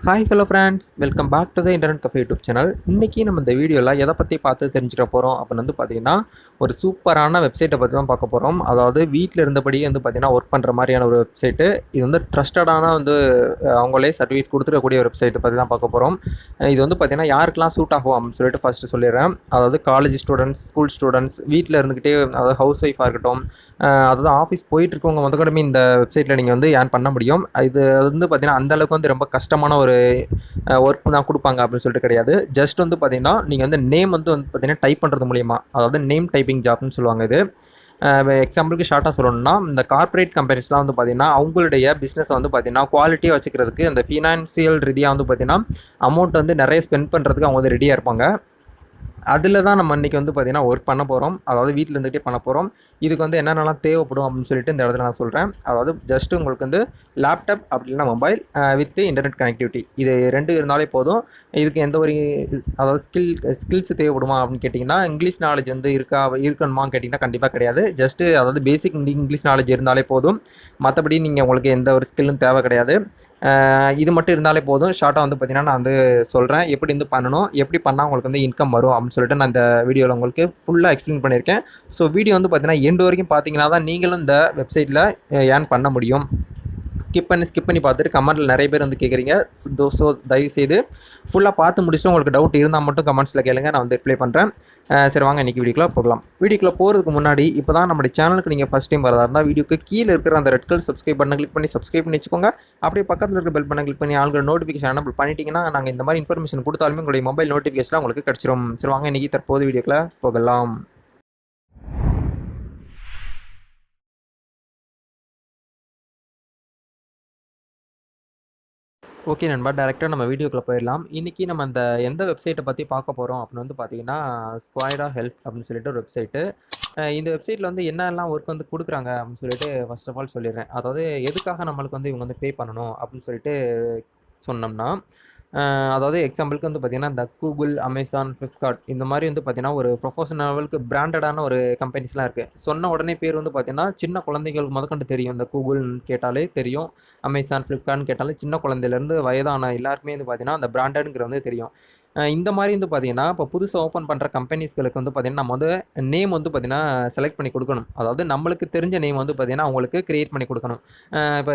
Hi hello friends, welcome back to the internet cafe YouTube channel. இன்றைக்கி நம்ம இந்த வீடியோவில் எதை பற்றி பார்த்து தெரிஞ்சுக்க போகிறோம் அப்படின்னு பார்த்தீங்கன்னா, ஒரு சூப்பரான வெப்சைட்டை பற்றி தான் பார்க்க போகிறோம். அதாவது வீட்டில் இருந்தபடியே பார்த்தீங்கன்னா ஒர்க் பண்ணுற மாதிரியான ஒரு வெப்சைட்டு. இது ட்ரஸ்டடான அவங்களே சர்டிஃபிகேட் கொடுத்துருக்கக்கூடிய ஒரு வெப்சைட்டை பற்றி தான் பார்க்க போகிறோம். இது பார்த்தீங்கன்னா யாருக்கெல்லாம் சூட் ஆகும் அப்படின்னு சொல்லிட்டு ஃபஸ்ட்டு சொல்லிடுறேன். அதாவது காலேஜ் ஸ்டூடெண்ட்ஸ், ஸ்கூல் ஸ்டூடெண்ட்ஸ், வீட்டில் இருந்துக்கிட்டே அதாவது ஹவுஸ் ஒய்ஃபாக இருக்கட்டும், அதாவது ஆஃபீஸ் போயிட்டு இருக்கவங்க முதற்கொண்டுமே இந்த வெப்சைட்டில் நீங்கள் ஏர்ன் பண்ண முடியும். இது பார்த்தீங்கன்னா அந்தளவுக்கு ரொம்ப கஷ்டமான ஒரு ஒர்க் தான் கொடுப்பாங்க அப்படின்னு சொல்லிட்டு கிடையாது. ஜஸ்ட் பார்த்தீங்கன்னா நீங்கள் நேம் பார்த்தீங்கன்னா டைப் பண்ணுறது மூலியமா, அதாவது நேம் டைப்பிங் ஜாப்னு சொல்லுவாங்க இது. எக்ஸாம்பிளுக்கு ஷார்ட்டாக சொல்லணும்னா, இந்த கார்ப்பரேட் கம்பெனிஸ்லாம் பார்த்தீங்கன்னா அவங்களுடைய பிஸ்னஸை பார்த்தீங்கன்னா குவாலிட்டியாக வச்சுக்கிறதுக்கு அந்த ஃபினான்சியல் ரீதியாக பார்த்தீங்கன்னா அமௌண்ட் நிறைய ஸ்பெண்ட் பண்ணுறதுக்கு அவங்க ரெடியாக இருப்பாங்க. அதில் தான் நம்ம இன்றைக்கி பார்த்தீங்கன்னா ஒர்க் பண்ண போகிறோம். அதாவது வீட்டில் இருந்துகிட்டே பண்ண போகிறோம். இதுக்கு என்னென்னலாம் தேவைப்படும் அப்படின்னு சொல்லிட்டு இந்த இடத்துல நான் சொல்கிறேன். அதாவது ஜஸ்ட்டு உங்களுக்கு லேப்டாப் அப்படி இல்லைனா மொபைல் வித் இன்டர்நெட் கனெக்டிவிட்டி, இது 2 இருந்தாலே போதும். இதுக்கு எந்த ஒரு அதாவது ஸ்கில்ஸ் தேவைப்படுமா அப்படின்னு கேட்டிங்கன்னா, இங்கிலீஷ் நாலேஜ் இருக்கணுமான்னு கேட்டிங்கன்னா கண்டிப்பாக கிடையாது. ஜஸ்ட்டு அதாவது பேசிக் இங்கிலீஷ் நாலேஜ் இருந்தாலே போதும். மற்றபடி உங்களுக்கு எந்த ஒரு ஸ்கில்லும் தேவை கிடையாது. இது மட்டும் இருந்தாலே போதும். ஷார்ட்டாக பார்த்தீங்கன்னா நான் சொல்கிறேன் எப்படி பண்ணணும், எப்படி பண்ணால் உங்களுக்கு இன்கம் வரும் அப்படின்னு சொல்லிட்டு நான் இந்த வீடியோவில் உங்களுக்கு ஃபுல்லாக எக்ஸ்பிளைன் பண்ணியிருக்கேன். ஸோ வீடியோ பார்த்தீங்கன்னா எண்டு வரைக்கும் பார்த்தீங்கன்னா தான் நீங்களும் இந்த வெப்சைட்டில் ஏர்ன் பண்ண முடியும். ஸ்கிப் பண்ணி பார்த்துட்டு கமெண்ட்டில் நிறைய பேர் கேட்குறீங்க. ஸோ தயவுசெய்து ஃபுல்லாக பார்த்து முடிச்சுட்டு உங்களுக்கு டவுட் இருந்தால் மட்டும் கமெண்ட்ஸில் கேளுங்க, நான் ரிப்ளை பண்ணுறேன். சரி வாங்க இன்றைக்கி வீடியோக்குள்ளே போகலாம். வீடியோக்குள்ளே போகிறதுக்கு முன்னாடி இப்போ தான் நம்மளுடைய சேனலுக்கு நீங்கள் ஃபஸ்ட் டைம் வரதா இருந்தால் வீடியோக்கு கீழே இருக்கிற அந்த ரெட் கலர் சப்ஸ்கிரைப் பண்ண கிளிக் பண்ணி சப்ஸ்கிரைப் பண்ணி வச்சுக்கோங்க. அப்படியே பக்கத்தில் இருக்கிற பெல் பண்ண கிளிக் பண்ணி ஆளுங்க நோட்டிஃபிகேஷன் எனபிள் பண்ணிட்டீங்கன்னா நாங்கள் இந்த மாதிரி இன்ஃபர்மேஷன் கொடுத்தாலுமே உங்களுடைய மொபைல் நோட்டிஃபிகேஷன் உங்களுக்கு கிடச்சிரும். சரி வாங்க இன்றைக்கி தற்போது வீடியோக்குள்ளே போகலாம். ஓகே நண்பா, டேரெக்டாக நம்ம வீடியோக்குள்ளே போயிடலாம். இன்றைக்கி நம்ம எந்த வெப்சைட்டை பற்றி பார்க்க போகிறோம் அப்படின்னு பார்த்தீங்கன்னா, ஸ்குவைரா ஹெல்ப் அப்படின்னு சொல்லிட்டு ஒரு வெப்சைட்டு. இந்த வெப்சைட்டில் என்னெல்லாம் ஒர்க் கொடுக்குறாங்க அப்படின்னு சொல்லிட்டு ஃபர்ஸ்ட் ஆஃப் ஆல் சொல்லிடுறேன். அதாவது எதுக்காக நம்மளுக்கு இவங்க பே பண்ணணும் அப்படின்னு சொல்லிட்டு சொன்னோம்னா, அதாவது எக்ஸாம்பிளுக்கு பார்த்தீங்கன்னா இந்த கூகுள், அமேசான், ஃப்ளிப்கார்ட் இந்த மாதிரி பார்த்தீங்கன்னா ஒரு ப்ரொஃபஷனல் லெவலுக்கு பிராண்டடான ஒரு கம்பெனிஸ்லாம் இருக்குது. சொன்ன உடனே பேர் பார்த்தீங்கன்னா சின்ன குழந்தைகளுக்கு முதற்கொண்டு தெரியும். இந்த கூகுள்னு கேட்டாலே தெரியும், அமேசான், ஃப்ளிப்கார்ட்னு கேட்டாலே சின்ன குழந்தையிலேருந்து வயதான எல்லாருக்குமே பார்த்தீங்கன்னா அந்த பிராண்டடுங்கிற தெரியும். இந்த மாதிரி பார்த்தீங்கன்னா இப்போ புதுசாக ஓப்பன் பண்ணுற கம்பெனிஸ்களுக்கு பார்த்தீங்கன்னா நம்ம நேம் பார்த்தீங்கன்னா செலக்ட் பண்ணி கொடுக்கணும். அதாவது நம்மளுக்கு தெரிஞ்ச நேம் பார்த்தீங்கன்னா அவங்களுக்கு க்ரியேட் பண்ணி கொடுக்கணும். இப்போ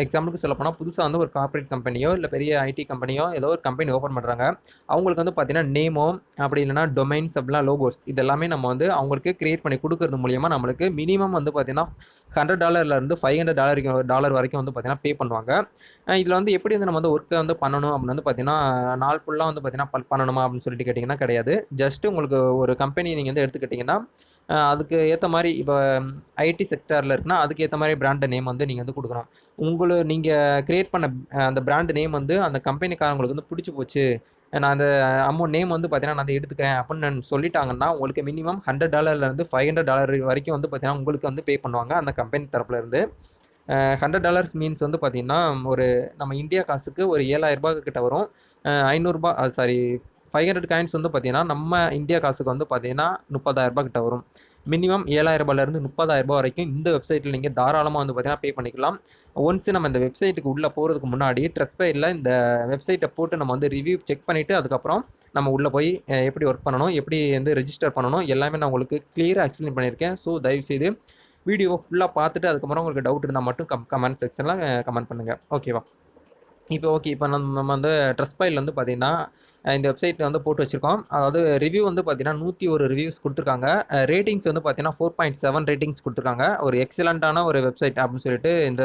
எக்ஸாம்பிளுக்கு சொல்லப்போனால் புதுசாக ஒரு கார்ப்பரேட் கம்பெனியோ இல்லை பெரிய ஐடி கம்பெனியோ ஏதோ ஒரு கம்பெனி ஓப்பன் பண்ணுறாங்க. அவங்களுக்கு பார்த்தீங்கன்னா நேமோ அப்படி இல்லைனா டொமைன்ஸ் அப்படிலாம் லோகோஸ் இதெல்லாமே நம்ம அவங்களுக்கு கிரியேட் பண்ணி கொடுக்கறது மூலியமாக நம்மளுக்கு மினிமம் பார்த்தீங்கன்னா $100 $500 வரைக்கும் பார்த்தீங்கன்னா பே பண்ணுவாங்க. இதில் எப்படி நம்ம ஒர்க்கை பண்ணணும் அப்படின்னு பார்த்தீங்கன்னா நாள் ஃபுல்லாக பார்த்தீங்கன்னா பண்ணணுமா அப்படின்னு சொல்லிட்டு கேட்டிங்கன்னா கிடையாது. ஜஸ்ட் உங்களுக்கு ஒரு கம்பெனி நீங்கள் எடுத்துக்கிட்டிங்கன்னா அதுக்கு ஏற்ற மாதிரி இப்போ ஐடி செக்டாரில் இருக்குன்னா அதுக்கு ஏற்ற மாதிரி பிராண்ட் நேம் நீங்கள் கொடுக்கணும். நீங்கள் கிரியேட் பண்ண அந்த பிராண்ட் நேம் அந்த கம்பெனிக்காரங்களுக்கு பிடிச்சி போச்சு, நான் அந்த அமௌண்ட் நேம் பார்த்தீங்கன்னா நான் எடுத்துக்கிறேன் அப்படின்னு சொல்லிட்டாங்கன்னா உங்களுக்கு மினிமம் $100 $500 வரைக்கும் பார்த்தீங்கன்னா உங்களுக்கு பே பண்ணுவாங்க அந்த கம்பெனி தரப்புலேருந்து. $100 மீன்ஸ் பார்த்தீங்கன்னா ஒரு நம்ம இந்தியா காசுக்கு ஒரு $7,000 கிட்ட வரும். $500 சாரி 500 காயின்ஸ் பார்த்தீங்கன்னா நம்ம இந்தியா காசுக்கு பார்த்தீங்கன்னா $30,000 கிட்ட வரும். மினிமம் $7,000 $30,000 வரைக்கும் இந்த வெப்சைட்டில் நீங்கள் தாராளமாக பார்த்தீங்கன்னா பே பண்ணிக்கலாம். ஒன்ஸ் நம்ம இந்த வெப்சைட்டுக்கு உள்ளே போகிறதுக்கு முன்னாடி ட்ரஸ்ட்பைடில் இந்த வெப்சைட்டை போட்டு நம்ம ரிவ்யூ செக் பண்ணிவிட்டு அதுக்கப்புறம் நம்ம உள்ளே போய் எப்படி ஒர்க் பண்ணணும், எப்படி ரெஜிஸ்டர் பண்ணணும் எல்லாமே நான் உங்களுக்கு கிளியராக எக்ஸ்பிளைன் பண்ணியிருக்கேன். ஸோ தயவுசெய்து வீடியோவை ஃபுல்லாக பார்த்துட்டு அதுக்கப்புறம் உங்களுக்கு டவுட் இருந்தால் மட்டும் கமெண்ட் செக்ஷனில் கமெண்ட் பண்ணுங்கள். ஓகேவா? இப்போ நம்ம ட்ரஸ்ட்பைடில் பார்த்தீங்கன்னா இந்த வெப்சைட்டில் போட்டு வச்சுருக்கோம். அதாவது ரிவ்யூ பார்த்தீங்கன்னா 101 ரிவ்யூஸ் கொடுத்துருக்காங்க. ரேட்டிங்ஸ் பார்த்தீங்கன்னா 4.7 ரேட்டிங்ஸ் கொடுத்துருக்காங்க. ஒரு எக்ஸலண்ட்டான ஒரு வெப்சைட் அப்படின்னு சொல்லிட்டு இந்த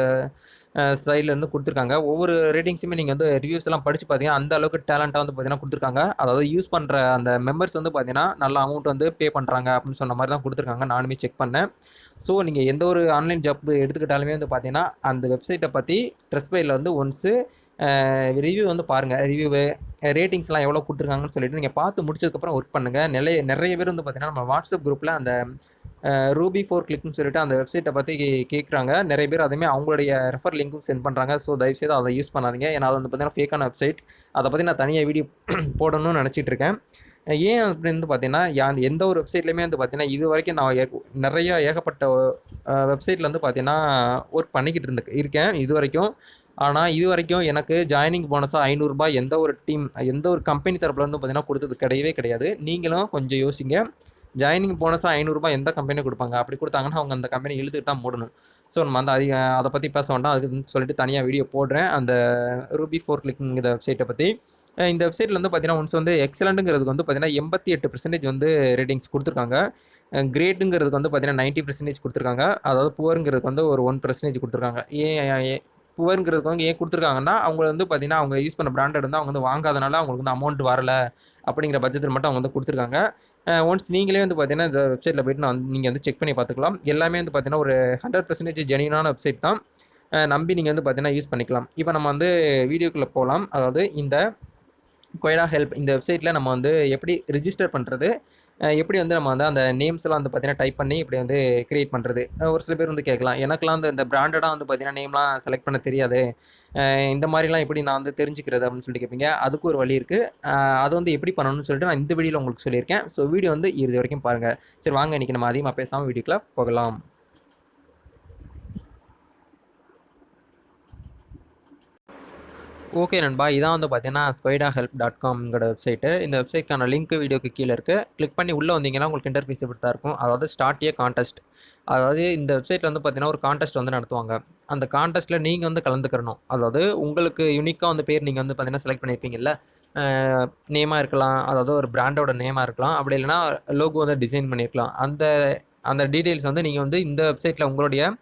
சைட்லேருந்து கொடுத்துருக்காங்க. ஒவ்வொரு ரேட்டிங்ஸுமே நீங்கள் ரிவ்யூஸ் எல்லாம் படித்து பார்த்தீங்கன்னா அந்த அளவுக்கு டேலண்ட்டாக பார்த்தீங்கன்னா கொடுத்துருக்காங்க. அதாவது யூஸ் பண்ணுற அந்த மெம்பர்ஸ் பார்த்தீங்கன்னா நல்ல அமௌண்ட் பே பண்ணுறாங்க அப்படின்னு சொன்ன மாதிரி தான் கொடுத்துருக்காங்க. நானுமே செக் பண்ணேன். ஸோ நீங்கள் எந்த ஒரு ஆன்லைன் ஜாப் எடுத்துக்கிட்டாலுமே பார்த்தீங்கன்னா அந்த வெப்சைட்டை பற்றி ட்ரஸ்ட்பைடில் ஒன்ஸு ரிவ்யூ பாருங்கள். ரிவ்யூவு ரேட்டிங்ஸ்லாம் எவ்வளோ கொடுத்துருக்காங்கன்னு சொல்லிட்டு நீங்கள் பார்த்து முடிச்சதுக்கப்புறம் ஒர்க் பண்ணுங்கள். நிறைய பேர் பார்த்தீங்கன்னா நம்ம வாட்ஸ்அப் குரூப்பில் அந்த ரூபி 4 கிளிக்னு சொல்லிட்டு அந்த வெப்சைட்டை பற்றி கேட்குறாங்க. நிறைய பேர் அதுவுமே அவங்களுடைய ரெஃபர் லிங்க்கும் சென்ட் பண்ணுறாங்க. ஸோ தயவுசெய்து அதை யூஸ் பண்ணாதீங்க. ஏன்னா அது பார்த்தீங்கன்னா ஃபேக்கான வெப்சைட். அதை பற்றி நான் தனியாக வீடியோ போடணும்னு நினச்சிட்டு இருக்கேன். ஏன் அப்படின்னு பார்த்தீங்கன்னா எந்த ஒரு வெப்சைட்லையுமே பார்த்தீங்கன்னா இது வரைக்கும் நான் ஏகப்பட்ட வெப்சைட்டில் பார்த்தீங்கன்னா ஒர்க் பண்ணிக்கிட்டு இருக்கேன் இது வரைக்கும். ஆனால் இது வரைக்கும் எனக்கு ஜாயினிங் போனஸாக ரூ. 500 எந்த ஒரு கம்பெனி தரப்புல வந்து பார்த்தீங்கன்னா கொடுத்தது கிடையவே கிடையாது. நீங்களும் கொஞ்சம் யோசிங்க. ஜாயினிங் போனஸாக ரூ. 500 எந்த கம்பெனி கொடுப்பாங்க? அப்படி கொடுத்தாங்கன்னா அவங்க அந்த கம்பெனி இழுத்துட்டு தான் மூடணும். ஸோ நம்ம அந்த அதை பற்றி பேச வேண்டாம். அதுக்கு சொல்லிட்டு தனியாக வீடியோ போடுறேன் அந்த ரூபி 4 கிளிக்கிங் இந்த வெப்சைட்டை பற்றி. இந்த வெப்சைட்டில் வந்து பார்த்தீங்கன்னா ஒன்ஸ் வந்து எக்ஸலண்ட்டுங்கிறதுக்கு வந்து பார்த்தீங்கன்னா 88% வந்து ரேட்டிங்ஸ் கொடுத்துருக்காங்க. கிரேட்டுங்கிறதுக்கு வந்து பார்த்தீங்கன்னா 90% கொடுத்துருக்காங்க. அதாவது புவருங்கிறதுக்கு வந்து ஒரு 1% கொடுத்துருக்காங்க. புவருங்கிறதுக்கு வந்து ஏன் கொடுத்துருக்காங்கன்னா அவங்க வந்து பார்த்தீங்கன்னா அவங்க யூஸ் பண்ண பிராண்டட் வந்து அவங்க வந்து வாங்காதனால அவங்களுக்கு வந்து அமௌண்ட் வரலை அப்படிங்கிற பட்சத்தில் மட்டும் அவங்க வந்து கொடுத்துருக்காங்க. ஒன்ஸ் நீங்களே வந்து பார்த்தீங்கன்னா இந்த வெப்சைட்டில் போய்ட்டு நீங்கள் வந்து செக் பண்ணி பார்த்துக்கலாம். எல்லாமே வந்து பார்த்தீங்கன்னா ஒரு 100% ஜெனியூனான வெப்சைட் தான். நம்பி நீங்கள் வந்து பார்த்தீங்கன்னா யூஸ் பண்ணிக்கலாம். இப்போ நம்ம வந்து வீடியோக்குள்ளே போகலாம். அதாவது இந்த கொய்டா ஹெல்ப் இந்த வெப்சைட்டில் நம்ம வந்து எப்படி ரிஜிஸ்டர் பண்ணுறது, எப்படி வந்து நம்ம வந்து அந்த நேம்ஸ்லாம் வந்து பார்த்தீங்கன்னா டைப் பண்ணி இப்படி வந்து கிரியேட் பண்ணுறது. ஒரு சில பேர் வந்து கேட்கலாம், எனக்குலாம் இந்த பிராண்டடாக வந்து பார்த்தீங்கன்னா நேம்லாம் செலக்ட் பண்ண தெரியாது, இந்த மாதிரிலாம் எப்படி நான் வந்து தெரிஞ்சுக்கிறது அப்படின்னு சொல்லிட்டு கேட்பீங்க. அதுக்கு ஒரு வழி இருக்குது. அது வந்து எப்படி பண்ணணும்னு சொல்லிட்டு நான் இந்த வீடியோவில் உங்களுக்கு சொல்லியிருக்கேன். ஸோ வீடியோ வந்து இறுதி வரைக்கும் பாருங்கள். சரி வாங்க, இன்றைக்கி நம்ம அதிகமாக பேசாமல் வீடியோக்குள்ளே போகலாம். ஓகே நண்பா, இதான் வந்து பார்த்தீங்கன்னா squida-help.com வெப்சைட்டு. இந்த வெப்சைட்க்கான லிங்க் வீடியோக்கு கீழே இருக்குது. கிளிக் பண்ணி உள்ளே வந்தீங்கன்னா உங்களுக்கு இன்டர்ஃபேஸ் இப்படி தான் இருக்கும். அதாவது ஸ்டார்ட் ஏ கான்டெஸ்ட். அதாவது இந்த வெப்சைட்டில் வந்து பார்த்தீங்கன்னா ஒரு கான்டெஸ்ட் வந்து நடத்துவாங்க. அந்த கான்டெஸ்ட்டில் நீங்கள் வந்து கலந்துக்கிறணும். அதாவது உங்களுக்கு யூனிக்காக வந்து பேர் நீங்கள் வந்து பார்த்தீங்கன்னா செலக்ட் பண்ணியிருப்பீங்கல்ல, நேமாக இருக்கலாம், அதாவது ஒரு பிராண்டோட நேமாக இருக்கலாம், அப்படி இல்லைனா லோகோ வந்து டிசைன் பண்ணியிருக்கலாம். அந்த அந்த டீட்டெயில்ஸ் வந்து நீங்கள் வந்து இந்த வெப்சைட்டில் உங்களுடைய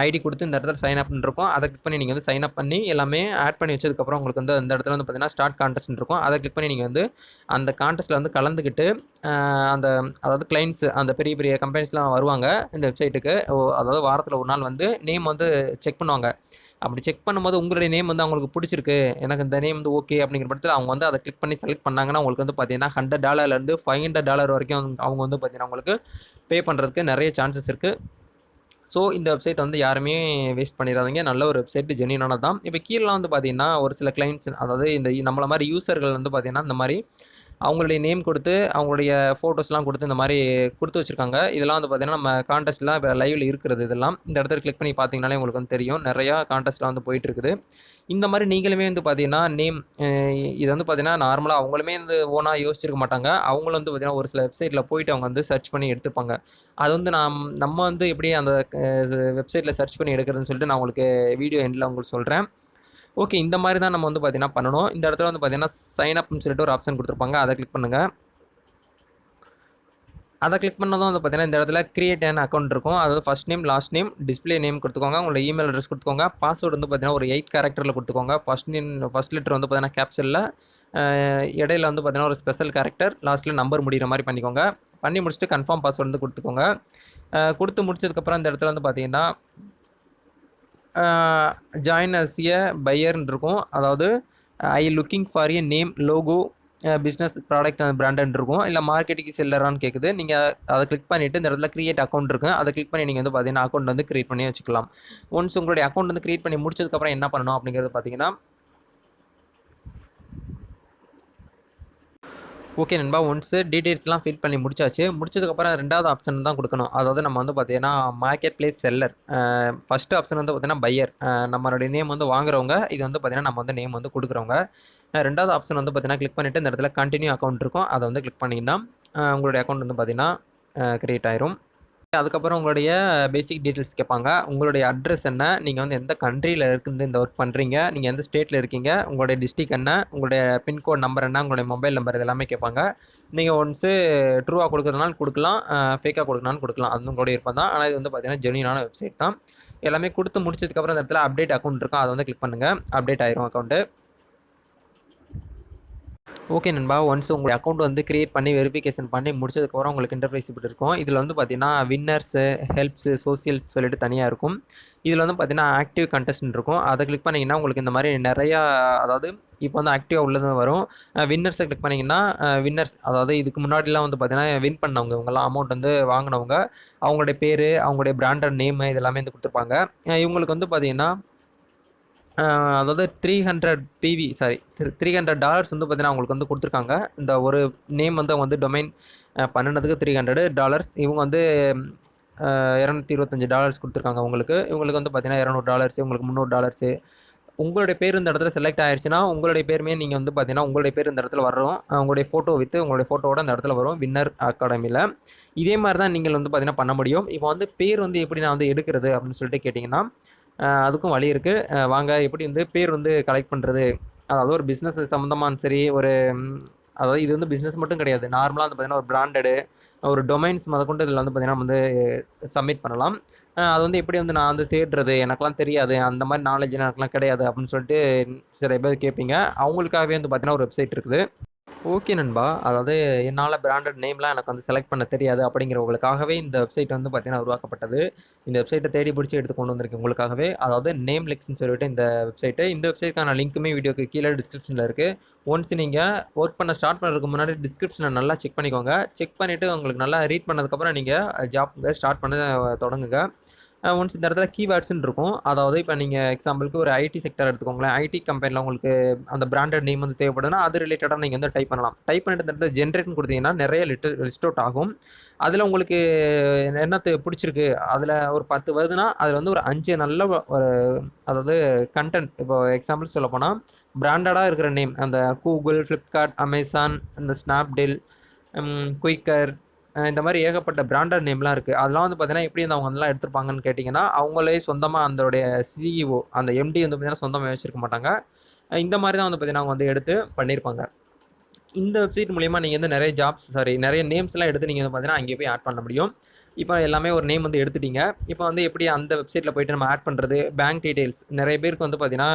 ஐடி கொடுத்து இந்த இடத்துல சைன் அப்னு இருக்கும். அதை கிளிக் பண்ணி நீங்கள் வந்து சைன் அப் பண்ணி எல்லாமே ஆட் பண்ணி வச்சதுக்கப்புறம் உங்களுக்கு வந்து அந்த இடத்துல வந்து பார்த்தீங்கன்னா ஸ்டார்ட் கான்டெஸ்ட்னு இருக்கும். அதை கிளிக் பண்ணி நீங்கள் வந்து அந்த கான்டெஸ்ட்டில் வந்து கலந்துக்கிட்டு அந்த அதாவது கிளைண்ட்ஸ் அந்த பெரிய பெரிய கம்பெனிஸ்லாம் வருவாங்க இந்த வெப்சைட்டுக்கு. அதாவது வாரத்தில் ஒரு நாள் வந்து நேம் வந்து செக் பண்ணுவாங்க. அப்படி செக் பண்ணும்போது உங்களுடைய நேம் வந்து அவங்களுக்கு பிடிச்சிருக்கு, எனக்கு இந்த நேம் வந்து ஓகே அப்படிங்கிற பட்சத்தில் அவங்க வந்து அதை கிளிக் பண்ணி செலக்ட் பண்ணாங்கன்னா உங்களுக்கு வந்து பார்த்தீங்கன்னா $100 $500 வரைக்கும் அவங்க வந்து பார்த்தீங்கன்னா உங்களுக்கு பே பண்ணுறதுக்கு நிறைய சான்சஸ் இருக்குது. ஸோ இந்த வெப்சைட் வந்து யாருமே வேஸ்ட் பண்ணிடாதீங்க. நல்ல ஒரு வெப்சைட், ஜென்யூனானது தான். இப்போ கீழலாம் வந்து பார்த்தீங்கன்னா ஒரு சில கிளைண்ட்ஸ், அதாவது இந்த நம்மள மாதிரி யூசர்கள் வந்து பார்த்தீங்கன்னா இந்த மாதிரி அவங்களுடைய நேம் கொடுத்து அவங்களுடைய ஃபோட்டோஸ்லாம் கொடுத்து இந்த மாதிரி கொடுத்து வச்சுருக்காங்க. இதெல்லாம் வந்து பார்த்தீங்கன்னா நம்ம கான்டெஸ்ட்லாம் இப்போ லைவில் இருக்கிறது. இதெல்லாம் இந்த இடத்துல கிளிக் பண்ணி பார்த்தீங்கனாலே உங்களுக்கு வந்து தெரியும். நிறையா கான்டெஸ்ட்லாம் வந்து போயிட்டுருக்குது. இந்த மாதிரி நீங்களுமே வந்து பார்த்தீங்கன்னா நேம் இது வந்து பார்த்தீங்கன்னா நார்மலாக அவங்களுமே வந்து ஓனாக யோசிச்சிருக்க மாட்டாங்க. அவங்களும் வந்து பார்த்தீங்கன்னா ஒரு சில வெப்சைட்டில் போயிட்டு அவங்க வந்து சர்ச் பண்ணி எடுத்துப்பாங்க. அது வந்து நம்ம வந்து எப்படி அந்த வெப்சைட்டில் சர்ச் பண்ணி எடுக்கிறதுன்னு சொல்லிட்டு நான் உங்களுக்கு வீடியோ எண்டில் உங்களுக்கு சொல்கிறேன். ஓகே, இந்த மாதிரி தான் நம்ம வந்து பார்த்தீங்கன்னா பண்ணணும். இந்த இடத்துல வந்து பார்த்தீங்கன்னா சைன் அப்னு சொல்லிட்டு ஒரு ஆப்ஷன் கொடுத்துருப்பாங்க. அதை கிளிக் பண்ணுங்கள். அதை கிளிக் பண்ணதும் வந்து பார்த்தீங்கன்னா இந்த இடத்துல கிரியேட் அன் அக்கௌண்ட் இருக்கும். அதாவது first name, last name, display name கொடுத்துக்கோங்க. உங்களோட இமெயில் அட்ரஸ் கொடுத்துக்கோங்க. பாஸ்வேர்டு வந்து பார்த்தீங்கன்னா ஒரு 8 கேரக்டரில் கொடுத்துக்கோங்க. ஃபர்ஸ்ட் லெட்டர் வந்து பார்த்தீங்கன்னா கேப்சலில், இடையில வந்து பார்த்தீங்கன்னா ஒரு ஸ்பெஷல் கேரக்டர், லாஸ்ட்டில் நம்பர் முடிகிற மாதிரி பண்ணிக்கோங்க. பண்ணி முடிச்சுட்டு கன்ஃபார்ம் பாஸ்வேர்டு வந்து கொடுத்துக்கோங்க. கொடுத்து முடிச்சதுக்கப்புறம் இந்த இடத்துல வந்து பார்த்தீங்கன்னா ஜாயின் அஸ் எ பையர்னு இருக்கும். அதாவது I looking for a name, logo, business, product and branded இருக்கும். இல்லை மார்க்கெட்டிங் செல்லரான்னு கேட்குது. நீங்கள் அதை கிளிக் பண்ணிவிட்டு இந்த இடத்துல கிரியேட் அக்கௌண்ட் இருக்கும். அதை கிளிக் பண்ணி நீங்கள் வந்து பார்த்தீங்கன்னா அக்கௌண்ட் வந்து கிரியேட் பண்ணி வச்சுக்கலாம். ஒன்ஸ் உங்களுடைய அக்கௌண்ட் வந்து கிரியேட் பண்ணி முடிச்சதுக்கப்புறம் என்ன பண்ணணும் அப்படிங்கிறது பார்த்தீங்கன்னா, ஓகே நண்பா, ஒன்ஸு டீட்டெயில்ஸ்லாம் ஃபில் பண்ணி முடிச்சதுக்கப்புறம் ரெண்டாவது ஆப்ஷன் தான் கொடுக்கணும். அதாவது நம்ம வந்து பார்த்தீங்கன்னா market place seller. First option வந்து பார்த்தீங்கன்னா பையர், நம்மளுடைய நேம் வந்து வாங்குறவங்க. இது வந்து பார்த்தீங்கன்னா நம்ம வந்து நேம் வந்து கொடுக்குறவங்க. ரெண்டாவது ஆப்ஷன் வந்து பார்த்தீங்கன்னா கிளிக் பண்ணிவிட்டு இந்த இடத்துல கண்டினியூ அக்கௌண்ட் இருக்கும். அதை வந்து கிளிக் பண்ணிங்கன்னா உங்களுடைய அக்கௌண்ட் வந்து பார்த்தீங்கன்னா கிரியேட் ஆயிரும். அதுக்கப்புறம் உங்களுடைய பேசிக் டீட்டெயில்ஸ் கேட்பாங்க. உங்களுடைய அட்ரஸ் என்ன, நீங்கள் வந்து எந்த கண்ட்ரியில் இருந்து இந்த ஒர்க் பண்ணுறீங்க, நீங்கள் எந்த ஸ்டேட்டில் இருக்கீங்க, உங்களுடைய டிஸ்ட்ரிக் என்ன, உங்களுடைய பின்கோட் நம்பர் என்ன, உங்களுடைய மொபைல் நம்பர், இது எல்லாமே கேட்பாங்க. நீங்கள் ஒன்ஸு ட்ரூவாக கொடுக்குறதுனாலும் கொடுக்கலாம், ஃபேக்காக கொடுக்கணும்னாலும் கொடுக்கலாம். அது உங்களுடைய விருப்பம் தான். ஆனால் இது வந்து பார்த்தீங்கன்னா ஜென்யூனான வெப்சைட் தான். எல்லாமே கொடுத்து முடிச்சதுக்கப்புறம் இந்த இடத்துல அப்டேட் அக்கௌண்ட் இருக்கும். அதை வந்து கிளிக் பண்ணுங்கள். அப்டேட் ஆயிரும் அக்கௌண்ட்டு. ஓகே நண்பா, ஒன்ஸ் உங்களுடைய அக்கௌண்ட் வந்து கிரியேட் பண்ணி வெரிஃபிகேஷன் பண்ணி முடிச்சதுக்கப்புறம் உங்களுக்கு இன்டர்ஃபேஸ் இப்படி இருக்கும். இதில் வந்து பார்த்தீங்கன்னா வின்னர்ஸு, ஹெல்ப்ஸு, சோசியல் சொல்லிட்டு தனியாக இருக்கும். இதில் வந்து பார்த்தீங்கன்னா ஆக்டிவ் கண்டெஸ்ட்னு இருக்கும். அதை கிளிக் பண்ணிங்கன்னா உங்களுக்கு இந்த மாதிரி நிறையா, அதாவது இப்போ வந்து ஆக்டிவாக உள்ளது வரும். வின்னர்ஸை கிளிக் பண்ணிங்கன்னா வின்னர்ஸ், அதாவது இதுக்கு முன்னாடிலாம் வந்து பார்த்தீங்கன்னா வின் பண்ணவங்க, இவங்கெல்லாம் அமௌண்ட் வந்து வாங்கினவங்க, அவங்களுடைய பேர், அவங்களுடைய பிராண்டட் நேமு, இது எல்லாமே வந்து கொடுத்துருப்பாங்க. இவங்களுக்கு வந்து பார்த்தீங்கன்னா அதாவது $300 வந்து பார்த்தீங்கன்னா அவங்களுக்கு வந்து கொடுத்துருக்காங்க. இந்த ஒரு நேம் வந்து அவங்க வந்து டொமைன் பண்ணுனதுக்கு $300. இவங்க வந்து $225 கொடுத்துருக்காங்க உங்களுக்கு. இவங்களுக்கு வந்து பார்த்தீங்கன்னா $200, இவங்களுக்கு $300. உங்களுடைய பேர் இந்த இடத்துல செலக்ட் ஆயிடுச்சுன்னா உங்களுடைய பேருமே நீங்கள் வந்து பார்த்தீங்கன்னா உங்களுடைய பேர் இந்த இடத்துல வரும். உங்களுடைய ஃபோட்டோ வித்து உங்களுடைய ஃபோட்டோவோட அந்த இடத்துல வரும் வின்னர் அகாடமியில். இதே மாதிரி தான் நீங்கள் வந்து பார்த்தீங்கன்னா பண்ண முடியும். இப்போ வந்து பேர் வந்து எப்படி நான் வந்து எடுக்கிறது அப்படின்னு சொல்லிட்டு கேட்டிங்கன்னா அதுக்கும் வழி இருக்குது. வாங்க எப்படி வந்து பேர் வந்து கலெக்ட் பண்ணுறது, அதாவது ஒரு பிஸ்னஸ் சம்மந்தமானு சரி, ஒரு அதாவது இது வந்து பிஸ்னஸ் மட்டும் கிடையாது, நார்மலாக வந்து பார்த்தீங்கன்னா ஒரு பிராண்டடு ஒரு டொமைன்ஸ் முதற்கொண்டு இதில் வந்து பார்த்தீங்கன்னா வந்து சப்மிட் பண்ணலாம். அது வந்து எப்படி வந்து நான் வந்து தேடுறது, எனக்கெல்லாம் தெரியாது, அந்த மாதிரி நாலேஜ் எனக்குலாம் கிடையாது அப்படின்னு சொல்லிட்டு சில பேர் கேட்பீங்க. அவங்களுக்காகவே வந்து பார்த்தீங்கன்னா ஒரு வெப்சைட் இருக்குது. ஓகே நண்பா, அதாவது என்னால் பிராண்டட் நேம்லாம் எனக்கு வந்து செலக்ட் பண்ண தெரியாது அப்படிங்கிறவங்களுக்காகவே இந்த வெப்சைட் வந்து பார்த்தீங்கன்னா உருவாக்கப்பட்டது. இந்த வெப்சைட்டை தேடி பிடிச்சி எடுத்து கொண்டு வந்திருக்கு உங்களுக்காகவே. அதாவது நேம்லெக்ஸ்ன்னு சொல்லிட்டு இந்த வெப்சைட்டு. இந்த வெப்சைட்க்கான லிங்க்குமே வீடியோக்கு கீழே டிஸ்கிரிப்ஷனில் இருக்குது. ஒன்ஸ் நீங்கள் ஒர்க் பண்ண ஸ்டார்ட் பண்ணுறதுக்கு முன்னாடி டிஸ்கிரிப்ஷனை நல்லா செக் பண்ணிக்கோங்க. செக் பண்ணிவிட்டு உங்களுக்கு நல்லா ரீட் பண்ணதுக்கப்புறம் நீங்கள் ஜாப் ஸ்டார்ட் பண்ண தொடங்குங்க. ஒன்ஸ் இந்த இடத்துல கீவேர்ட்ஸ்ன்னு இருக்கும். அதாவது இப்போ நீங்கள் எக்ஸாம்பிளுக்கு ஒரு ஐடி செக்டர் எடுத்துக்கோங்களேன். ஐடி கம்பெனியில் உங்களுக்கு அந்த பிராண்டட் நேம் வந்து தேவைப்படுதுன்னா அது ரிலேட்டடாக நீங்கள் வந்து டைப் பண்ணலாம். டைப் பண்ணிட்டு இந்த இடத்துல ஜென்ரேட்னு கொடுத்தீங்கன்னா நிறைய லிஸ்ட் அவுட் ஆகும். அதில் உங்களுக்கு என்ன பிடிச்சிருக்கு, அதில் ஒரு 10 வருதுன்னா அதில் வந்து ஒரு 5 நல்ல ஒரு அதாவது கண்டென்ட், இப்போ எக்ஸாம்பிள் சொல்ல போனால் பிராண்டடாக இருக்கிற நேம், அந்த கூகுள், ஃப்ளிப்கார்ட், அமேசான், இந்த ஸ்னாப்டீல், குயிக்கர், இந்த மாதிரி ஏகப்பட்ட பிராண்டட் நேம்லாம் இருக்குது. அதெல்லாம் வந்து பார்த்தீங்கன்னா எப்படி அவங்க அதெல்லாம் எடுத்துருப்பாங்கன்னு கேட்டிங்கன்னா அவங்களே சொந்தமாக அதோடைய சிஇஓ அந்த எம்டி வந்து பார்த்தீங்கன்னா சொந்தமாக வச்சுருக்க மாட்டாங்க. இந்த மாதிரி தான் வந்து பார்த்தீங்கன்னா அவங்க வந்து எடுத்து பண்ணியிருப்பாங்க. இந்த வெப்சைட் மூலிமா நீங்கள் வந்து நிறைய நேம்ஸ்லாம் எடுத்து நீங்கள் வந்து பார்த்தீங்கன்னா அங்கே போய் ஆட் பண்ண முடியும். இப்போ எல்லாமே ஒரு நேம் வந்து எடுத்துட்டீங்க. இப்போ வந்து எப்படி அந்த வெப்சைட்டில் போய்ட்டு நம்ம ஆட் பண்ணுறது, பேங்க் டீட்டெயில்ஸ் நிறைய பேருக்கு வந்து பார்த்தீங்கன்னா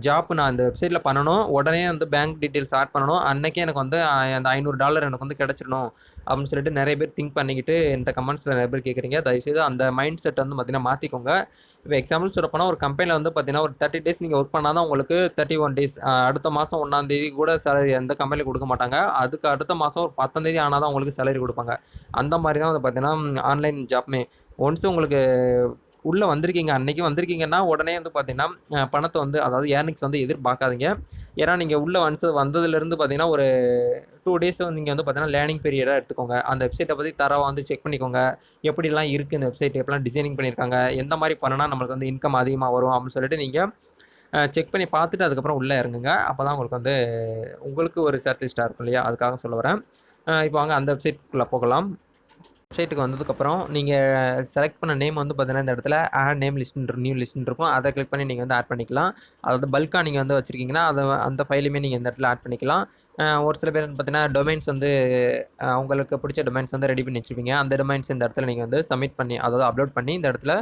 ஜாப் நான் அந்த வெப்சைட்டில் பண்ணணும், உடனே வந்து பேங்க் டீட்டெயில்ஸ் ஆட் பண்ணணும், அன்றைக்கே எனக்கு வந்து அந்த $500 எனக்கு வந்து கிடச்சிடணும் அப்படின்னு சொல்லிட்டு நிறைய பேர் திங்க் பண்ணிக்கிட்டு என்கிட்ட கமெண்ட்ஸில் நிறைய பேர் கேட்குறீங்க. தயவுசெய்து அந்த மைண்ட் செட் வந்து பார்த்தீங்கன்னா மாற்றிக்கோங்க. இப்போ எக்ஸாம்பிள் சொல்ல போனால் ஒரு கம்பெனியில் வந்து பார்த்தீங்கன்னா ஒரு 30 days நீங்கள் ஒர்க் பண்ணால் தான் உங்களுக்கு 31 days அடுத்த மாதம் 1ஆம் தேதி கூட சேலரி எந்த கம்பெனியில் கொடுக்க மாட்டாங்க. அதுக்கு அடுத்த மாதம் ஒரு 10ஆம் தேதி ஆனால் தான் உங்களுக்கு சேலரி கொடுப்பாங்க. அந்த மாதிரி தான் வந்து பார்த்தீங்கன்னா ஆன்லைன் ஜாப்மே. ஒன்ஸ் உங்களுக்கு உள்ளே வந்திருக்கீங்க, அன்றைக்கி வந்திருக்கீங்கன்னா உடனே வந்து பார்த்தீங்கன்னா பணத்தை வந்து அதாவது ஏர்னிங்ஸ் வந்து எதிர்பார்க்காதீங்க. ஏன்னா நீங்கள் உள்ளே வந்ததுலேருந்து பார்த்தீங்கன்னா ஒரு 2 days நீங்கள் வந்து பார்த்தீங்கன்னா லேர்னிங் பீரியடாக எடுத்துக்கோங்க. அந்த வெப்சைட்டை பற்றி தரவாக வந்து செக் பண்ணிக்கோங்க. எப்படிலாம் இருக்குது இந்த வெப்சைட், எப்படிலாம் டிசைனிங் பண்ணியிருக்காங்க, எந்த மாதிரி பண்ணனா நம்மளுக்கு வந்து இன்கம் அதிகமாக வரும் அப்படின்னு சொல்லிட்டு நீங்கள் செக் பண்ணி பார்த்துட்டு அதுக்கப்புறம் உள்ளே இறங்குங்க. அப்போ தான் உங்களுக்கு வந்து உங்களுக்கு ஒரு சேட்டிஸ்ஃபைடாக இருக்கும் இல்லையா, அதுக்காக சொல்ல வரேன். இப்போ வாங்க அந்த வெப்சைட்டுக்குள்ளே போகலாம். வெப்சைட்டுக்கு வந்ததுக்கப்புறம் நீங்கள் செலக்ட் பண்ண நேம் வந்து பார்த்தீங்கன்னா இந்த இடத்துல ஆட் நேம் லிஸ்ட்ன்ற நியூ லிஸ்ட்னு இருக்கும். அதை கிளிக் பண்ணி நீங்கள் வந்து ஆட் பண்ணிக்கலாம். அதாவது பல்காக நீங்கள் வந்து வச்சுருக்கீங்கன்னா அந்த ஃபைலுமே நீங்கள் இந்த இடத்துல ஆட் பண்ணிக்கலாம். ஒரு சில பேர் வந்து பார்த்தீங்கன்னா டொமைன்ஸ் வந்து உங்களுக்கு பிடிச்ச டொமைன்ஸ் வந்து ரெடி பண்ணி வச்சுருப்பீங்க. அந்த டொமைன்ஸ் இந்த இடத்துல நீங்கள் வந்து சப்மிட் பண்ணி அதாவது அப்லோட் பண்ணி இந்த இடத்துல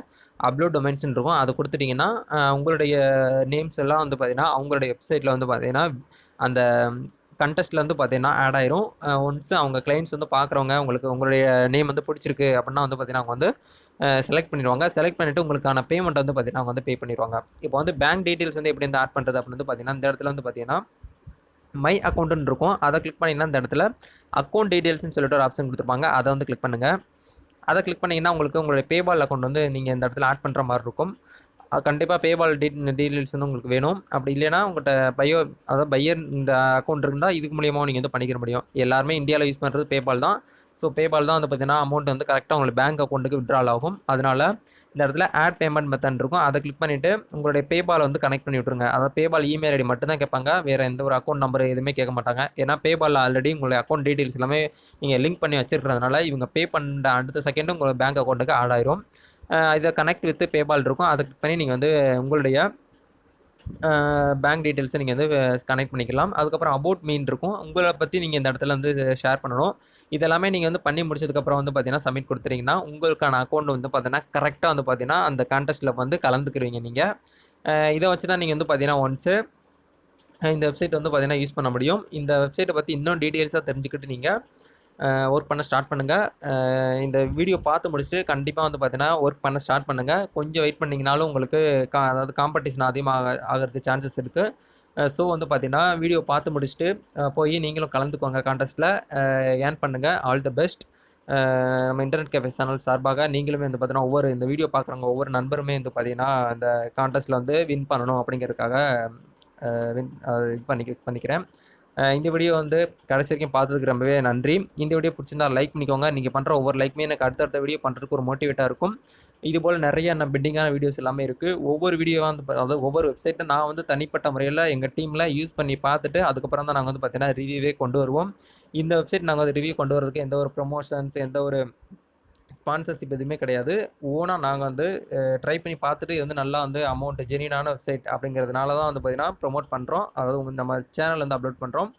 அப்லோட் டொமைன்ஸ்னு இருக்கும். அதை கொடுத்துட்டிங்கன்னா உங்களுடைய நேம்ஸ் எல்லாம் வந்து பார்த்தீங்கன்னா அவங்களுடைய வெப்சைட்டில் வந்து பார்த்தீங்கன்னா அந்த கண்டெஸ்ட்டில் வந்து பார்த்தீங்கன்னா ஆட் ஆயிரும். ஒன்ஸ் அவங்க கிளைண்ட்ஸ் வந்து பார்க்குறவங்க உங்களுடைய நேம் வந்து பிடிச்சிருக்கு அப்படின்னா வந்து பார்த்தீங்கன்னா அவங்க வந்து செலக்ட் பண்ணிடுவாங்க. செலக்ட் பண்ணிவிட்டு உங்களுக்கான பேமெண்ட் வந்து பார்த்தீங்கன்னா அவங்க வந்து பே பண்ணிடுவாங்க. இப்போ வந்து பேங்க் டீட்டெயில்ஸ் வந்து எப்படி வந்து ஆட் பண்ணுறது அப்படின்னு வந்து பார்த்தீங்கன்னா இந்த இடத்துல வந்து பார்த்தீங்கன்னா மை அக்கௌண்ட்டுன்னு இருக்கும். அதை கிளிக் பண்ணிங்கன்னா இந்த இடத்துல அக்கௌண்ட் டீட்டெயில்ஸ்னு சொல்லிட்டு ஒரு ஆப்ஷன் கொடுத்துருப்பாங்க. அதை வந்து கிளிக் பண்ணுங்கள். அதை கிளிக் பண்ணிங்கன்னா உங்களுடைய பேபால் அக்கௌண்ட் வந்து நீங்கள் இந்த இடத்துல ஆட் பண்ணுற மாதிரி இருக்கும். கண்டிப்பாக பேபால் டீட்டெயில்ஸ் வந்து உங்களுக்கு வேணும். அப்படி இல்லைன்னா உங்கள்கிட்ட பையர் இந்த அக்கௌண்ட் இருந்தால் இதுக்கு மூலியமாக நீங்கள் வந்து பண்ணிக்கிற முடியும். எல்லாருமே இந்தியாவில் யூஸ் பண்ணுறது பேபால் தான். ஸோ பேபால் தான் வந்து பார்த்தீங்கன்னா அமௌண்ட் வந்து கரெக்டாக உங்களுக்கு பேங்க் அக்கௌண்ட்டுக்கு விட்ரால் ஆகும். அதனால் இந்த இடத்துல ஆட் பேமெண்ட் மெத்தட் இருக்கும். அதை கிளிக் பண்ணிவிட்டு உங்களுடைய பேபால் வந்து கனெக்ட் பண்ணி விட்ருங்க. அதாவது பேபால் இமெயில் ஐடி மட்டும் தான் கேட்பாங்க. வேறு எந்த ஒரு அக்கௌண்ட் நம்பர் எதுவுமே கேட்க மாட்டாங்க. ஏன்னா பேபால் ஆல்ரெடி உங்களுடைய அக்கௌண்ட் டீட்டெயில்ஸ் எல்லாமே நீங்கள் லிங்க் பண்ணி வச்சிருக்கிறதுனால இவங்க பே பண்ணுற அடுத்த செகண்டும் உங்கள் பேங்க் அக்கௌண்ட்டுக்கு ஆட் ஆயிரும். இதை கனெக்ட் வித் பேபால் இருக்கும். அதை கிளிக் பண்ணி நீங்கள் வந்து உங்களுடைய பேங்க் டீட்டெயில்ஸை நீங்கள் வந்து கனெக்ட் பண்ணிக்கலாம். அதுக்கப்புறம் அபவுட் மீன் இருக்கும். உங்களை பற்றி நீங்கள் இந்த இடத்துல வந்து ஷேர் பண்ணணும். இதெல்லாமே நீங்கள் வந்து பண்ணி முடிச்சதுக்கப்புறம் வந்து பார்த்தீங்கன்னா சப்மிட் கொடுத்துட்டிங்கன்னா உங்களுக்கான அக்கௌண்ட் வந்து பார்த்தீங்கன்னா கரெக்டாக வந்து பார்த்தீங்கன்னா அந்த கான்டெஸ்ட்டில் வந்து கலந்துக்குருவீங்க நீங்கள். இதை வச்சு தான் நீங்கள் வந்து பார்த்தீங்கன்னா ஒன்ஸு இந்த வெப்சைட் வந்து பார்த்தீங்கன்னா யூஸ் பண்ண முடியும். இந்த வெப்சைட்டை பற்றி இன்னும் டீட்டெயில்ஸாக தெரிஞ்சுக்கிட்டு நீங்கள் ஒர்க் பண்ண ஸ்டார்ட் பண்ணுங்கள். இந்த வீடியோ பார்த்து முடிச்சுட்டு கண்டிப்பாக வந்து பார்த்தீங்கன்னா ஒர்க் பண்ண ஸ்டார்ட் பண்ணுங்கள். கொஞ்சம் வெயிட் பண்ணிங்கனாலும் உங்களுக்கு அதாவது காம்படிஷன் அதிகமாக ஆகிறதுக்கு சான்சஸ் இருக்குது. ஸோ வந்து பார்த்தீங்கன்னா வீடியோ பார்த்து முடிச்சுட்டு போய் நீங்களும் கலந்துக்கோங்க கான்டெஸ்ட்டில். ஏர்ன் பண்ணுங்கள். All the best. நம்ம இன்டர்நெட் கேஃபே சேனல் சார்பாக நீங்களுமே வந்து பார்த்தீங்கன்னா இந்த வீடியோ பார்க்குறவங்க ஒவ்வொரு நண்பருமே வந்து பார்த்தீங்கன்னா இந்த கான்டெஸ்ட்டில் வந்து வின் பண்ணணும் அப்படிங்கிறதுக்காக பண்ணிக்கிறேன். இந்த வீடியோ வந்து கடைசி வரைக்கும் பார்த்ததுக்கு ரொம்பவே நன்றி. இந்த வீடியோ பிடிச்சிருந்தா லைக் பண்ணிக்கோங்க. நீங்கள் பண்ணுற ஒவ்வொரு லைக்குமே எனக்கு அடுத்தடுத்த வீடியோ பண்ணுறதுக்கு ஒரு மோட்டிவேட்டாக இருக்கும். இதுபோல் நிறைய பெண்டிங்கான வீடியோஸ் எல்லாமே இருக்குது. ஒவ்வொரு வீடியோவாக வந்து அதாவது ஒவ்வொரு வெப்சைட்டை நான் வந்து தனிப்பட்ட முறையில் எங்கள் டீமில் யூஸ் பண்ணி பார்த்துட்டு அதுக்கப்புறம் தான் நாங்கள் வந்து பார்த்தீங்கன்னா ரிவ்யூவே கொண்டு வருவோம். இந்த வெப்சைட் நாங்கள் வந்து ரிவ்யூ கொண்டு வரதுக்கு எந்த ஒரு ப்ரொமோஷன்ஸ், எந்த ஒரு ஸ்பான்சர்ஷிப் எதுவுமே கிடையாது. ஓனாக நாங்கள் வந்து ட்ரை பண்ணி பார்த்துட்டு இது வந்து நல்லா வந்து அமௌண்ட் ஜென்யூனான வெப்சைட் அப்படிங்கிறதுனால தான் வந்து பார்த்தீங்கன்னா ப்ரொமோட் பண்ணுறோம். அதாவது நம்ம சேனல் வந்து அப்லோட் பண்ணுறோம்.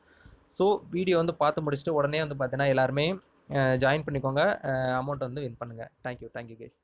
ஸோ வீடியோ வந்து பார்த்து முடிச்சுட்டு உடனே வந்து பார்த்தீங்கன்னா எல்லாருமே ஜாயின் பண்ணிக்கோங்க. அமௌண்ட் வந்து வின் பண்ணுங்கள். Thank you guys.